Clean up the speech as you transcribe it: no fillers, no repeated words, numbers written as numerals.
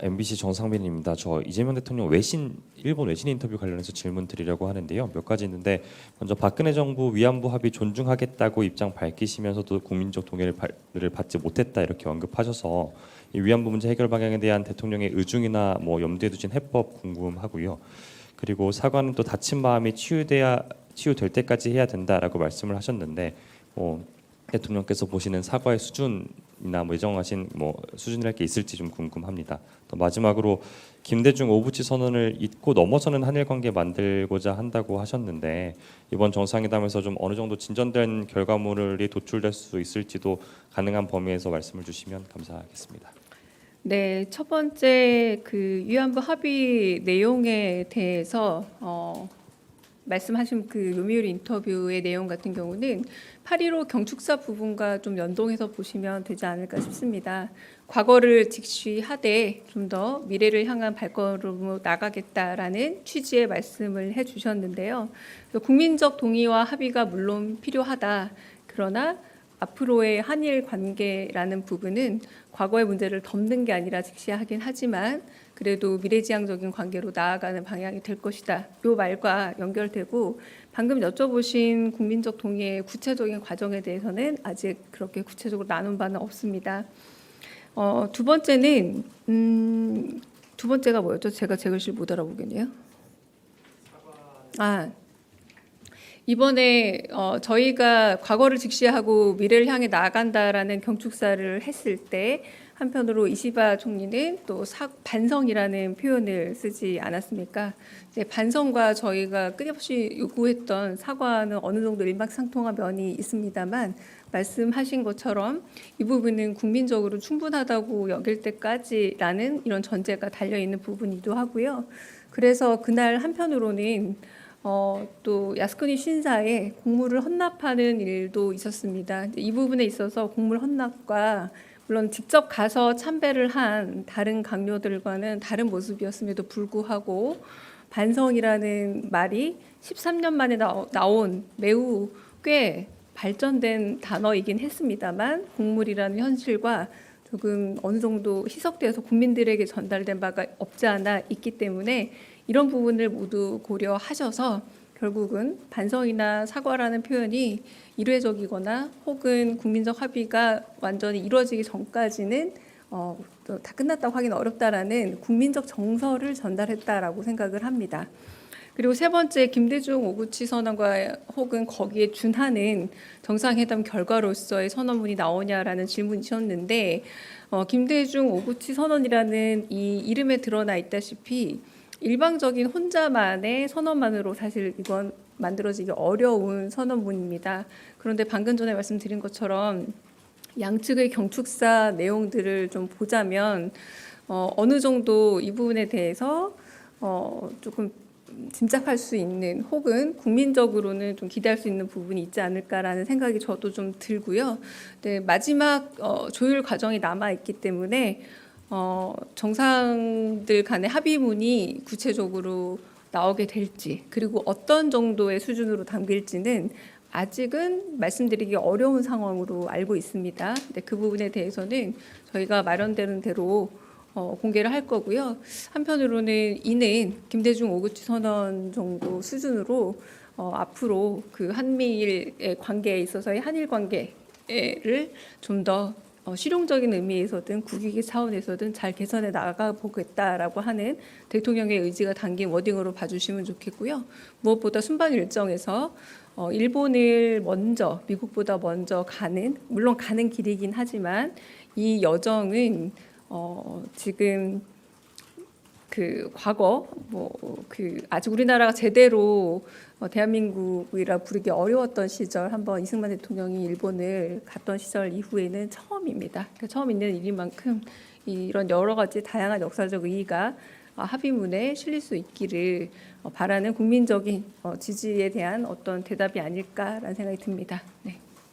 MBC 정상빈입니다. 저 이재명 대통령 일본 외신 인터뷰 관련해서 질문 드리려고 하는데요. 몇 가지 있는데 먼저 박근혜 정부 위안부 합의 존중하겠다고 입장 밝히시면서도 국민적 동의를 받지 못했다 이렇게 언급하셔서 이 위안부 문제 해결 방향에 대한 대통령의 의중이나 염두에 두신 해법 궁금하고요. 그리고 사과는 또 다친 마음이 치유될 때까지 해야 된다라고 말씀을 하셨는데 대통령께서 보시는 사과의 수준이나 예정하신 수준이랄 게 있을지 좀 궁금합니다. 또 마지막으로 김대중 오부치 선언을 잊고 넘어서는 한일 관계 만들고자 한다고 하셨는데 이번 정상회담에서 좀 어느 정도 진전된 결과물이 도출될 수 있을지도 가능한 범위에서 말씀을 주시면 감사하겠습니다. 네, 첫 번째 그 위안부 합의 내용에 대해서 말씀하신 그 요미우리 인터뷰의 내용 같은 경우는 8.15 경축사 부분과 좀 연동해서 보시면 되지 않을까 싶습니다. 과거를 직시하되 좀 더 미래를 향한 발걸음으로 나가겠다라는 취지의 말씀을 해주셨는데요. 국민적 동의와 합의가 물론 필요하다. 그러나 앞으로의 한일 관계라는 부분은 과거의 문제를 덮는 게 아니라 직시하긴 하지만 그래도 미래지향적인 관계로 나아가는 방향이 될 것이다. 이 말과 연결되고 방금 여쭤보신 국민적 동의의 구체적인 과정에 대해서는 아직 그렇게 구체적으로 나눈 바는 없습니다. 두 번째는 두 번째가 뭐였죠? 제가 제 글씨를 못 알아보겠네요. 이번에 저희가 과거를 직시하고 미래를 향해 나아간다라는 경축사를 했을 때 한편으로 이시바 총리는 또 반성이라는 표현을 쓰지 않았습니까? 반성과 저희가 끊임없이 요구했던 사과는 어느 정도 일맥상통한 면이 있습니다만 말씀하신 것처럼 이 부분은 국민적으로 충분하다고 여길 때까지라는 이런 전제가 달려있는 부분이기도 하고요. 그래서 그날 한편으로는 또 야스쿠니 신사에 공물을 헌납하는 일도 있었습니다. 이 부분에 있어서 공물 헌납과 물론 직접 가서 참배를 한 다른 강요들과는 다른 모습이었음에도 불구하고 반성이라는 말이 13년 만에 나온 매우 꽤 발전된 단어이긴 했습니다만 공물이라는 현실과 조금 어느 정도 희석되어서 국민들에게 전달된 바가 없지 않아 있기 때문에 이런 부분을 모두 고려하셔서 결국은 반성이나 사과라는 표현이 일회적이거나 혹은 국민적 합의가 완전히 이루어지기 전까지는 다 끝났다고 하기는 어렵다라는 국민적 정서를 전달했다라고 생각을 합니다. 그리고 세 번째, 김대중 오부치 선언과 혹은 거기에 준하는 정상회담 결과로서의 선언문이 나오냐라는 질문이셨는데 김대중 오부치 선언이라는 이 이름에 드러나 있다시피 일방적인 혼자만의 선언만으로 사실 이건 만들어지기 어려운 선언문입니다. 그런데 방금 전에 말씀드린 것처럼 양측의 경축사 내용들을 좀 보자면 어느 정도 이 부분에 대해서 조금 짐작할 수 있는 혹은 국민적으로는 좀 기대할 수 있는 부분이 있지 않을까라는 생각이 저도 좀 들고요. 네, 마지막 조율 과정이 남아 있기 때문에 정상들 간의 합의문이 구체적으로 나오게 될지 그리고 어떤 정도의 수준으로 담길지는 아직은 말씀드리기 어려운 상황으로 알고 있습니다. 근데 그 부분에 대해서는 저희가 마련되는 대로 공개를 할 거고요. 한편으로는 이는 김대중 오부치 선언 정도 수준으로 앞으로 그 한미일의 관계에 있어서의 한일 관계를 좀 더 실용적인 의미에서든 국익의 차원에서든 잘 개선해 나가 보겠다라고 하는 대통령의 의지가 담긴 워딩으로 봐주시면 좋겠고요. 무엇보다 순방 일정에서 일본을 먼저 미국보다 먼저 가는 물론 가는 길이긴 하지만 이 여정은 지금 그 과거 아직 우리나라가 제대로 대한민국이라 부르기 어려웠던 시절 한번 이승만 대통령이 일본을 갔던 시절 이후에는 처음입니다. 그러니까 처음 있는 일인 만큼 이런 여러 가지 다양한 역사적 의의가 합의문에 실릴 수 있기를 바라는 국민적인 지지에 대한 어떤 대답이 아닐까라는 생각이 듭니다. 네.